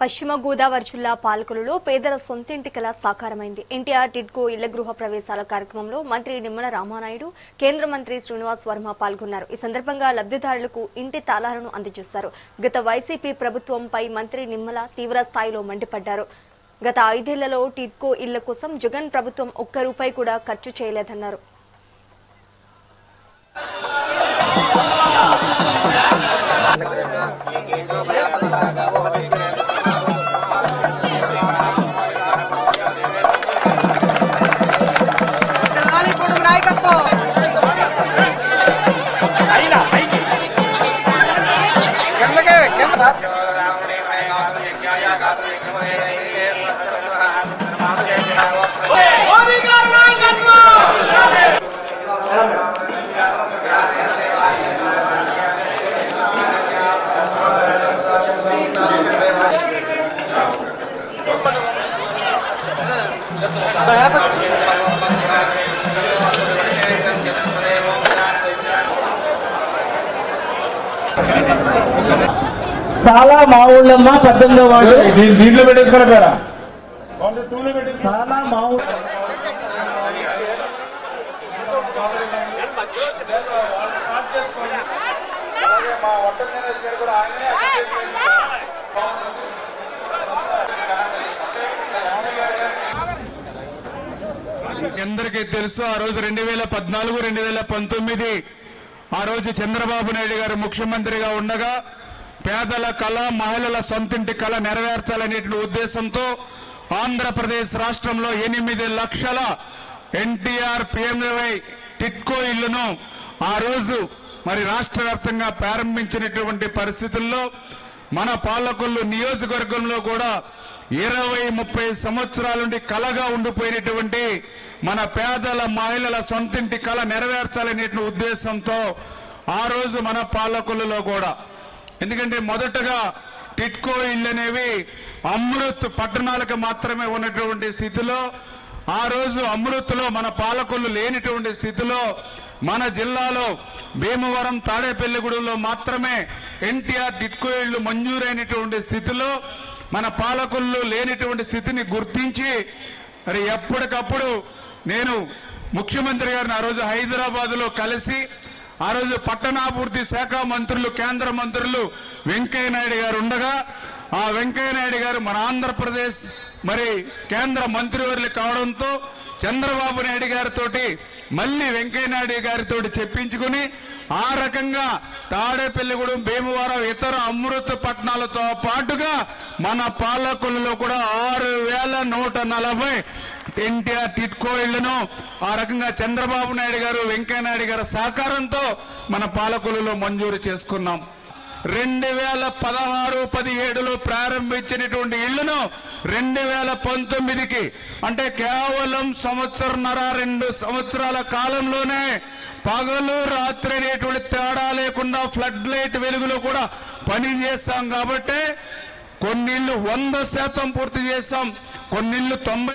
పశ్చిమ గోదావరి జిల్లా పాలకొల్లులో పేదల సొంతింటి కల సాకారమైంది. ఎన్టీఆర్ టిడ్కో ఇళ్ల గృహ ప్రవేశాల కార్యక్రమంలో మంత్రి నిమ్మల రామానాయుడు, కేంద్ర మంత్రి శ్రీనివాస్ వర్మ పాల్గొన్నారు. ఈ సందర్భంగా లబ్ధిదారులకు ఇంటి తాళాలను అందజేశారు. గత వైసీపీ ప్రభుత్వంపై మంత్రి నిమ్మల తీవ్ర స్థాయిలో మండిపడ్డారు. గత 5 ఏళ్లలో టిడ్కో ఇళ్ల కోసం జగన్ ప్రభుత్వం ఒక్క రూపాయి కూడా ఖర్చు చేయలేదన్నారు. చాలా మా ఊళ్ళమ్మ 18వ వార్డు దీంట్లో పెట్టేసుకోరా చాలా మా అందరికీ తెలుసు. ఆ రోజు 2014, 2019 ఆ రోజు చంద్రబాబు నాయుడు గారు ముఖ్యమంత్రిగా ఉండగా పేదల కళ, మహిళల సొంతింటి కళ నెరవేర్చాలనే ఉద్దేశంతో ఆంధ్రప్రదేశ్ రాష్ట్రంలో 8 లక్షల ఎన్టీఆర్ పిఎంవై టిడ్కో ఇళ్లను ఆ రోజు మరి రాష్ట్ర వ్యాప్తంగా ప్రారంభించినటువంటి పరిస్థితుల్లో మన పాలకొల్లు నియోజకవర్గంలో కూడా 20-30 సంవత్సరాల నుండి కళగా ఉండిపోయినటువంటి మన పేదల మహిళల సొంతింటి కళ నెరవేర్చాలనే ఉద్దేశంతో ఆ రోజు మన పాలకొల్లులో కూడా, ఎందుకంటే మొదటగా టిడ్కో ఇళ్ళు అనేవి అమృత్ పట్టణాలకు మాత్రమే ఉన్నటువంటి స్థితిలో, ఆ రోజు అమృత్లో మన పాలకొల్లు లేనిటువంటి స్థితిలో మన జిల్లాలో భీమవరం, తాడేపల్లిగూడెంలో మాత్రమే ఎన్టీఆర్ టిడ్కో ఇళ్లు మంజూరైనటువంటి స్థితిలో మన పాలకొల్లు లేనిటువంటి స్థితిని గుర్తించి మరి ఎప్పటికప్పుడు నేను ముఖ్యమంత్రి గారిని ఆ రోజు హైదరాబాద్ లో కలిసి, ఆ రోజు పట్టణాభివృద్ధి శాఖ మంత్రులు, కేంద్ర మంత్రులు వెంకయ్యనాయుడు గారు ఉండగా, ఆ వెంకయ్యనాయుడు గారు మన ఆంధ్రప్రదేశ్ మరి కేంద్ర మంత్రివర్యులు కావడంతో చంద్రబాబు నాయుడు గారితో మళ్ళీ వెంకయ్యనాయుడు గారితో చెప్పించుకుని ఆ రకంగా తాడేపల్లిగూడెం, భీమవరం, ఇతర అమృత పట్టణాలతో పాటుగా మన పాలకొల్లులో కూడా 6140 ఎన్టీఆర్ టిడ్కో ఇళ్లను ఆ రకంగా చంద్రబాబు నాయుడు గారు, వెంకయ్యనాయుడు గారి సహకారంతో మన పాలకొల్లులో మంజూరు చేసుకున్నాం. 2016-17లో ప్రారంభించినటువంటి ఇళ్లను 2019కి అంటే కేవలం 1.5-2 సంవత్సరాల కాలంలోనే పగలు రాత్రి అనేటువంటి తేడా లేకుండా ఫ్లడ్ లైట్ వెలుగులో కూడా పని చేస్తాం. కాబట్టి కొన్నిళ్ళు 100% పూర్తి చేస్తాం, కొన్నిళ్ళు 90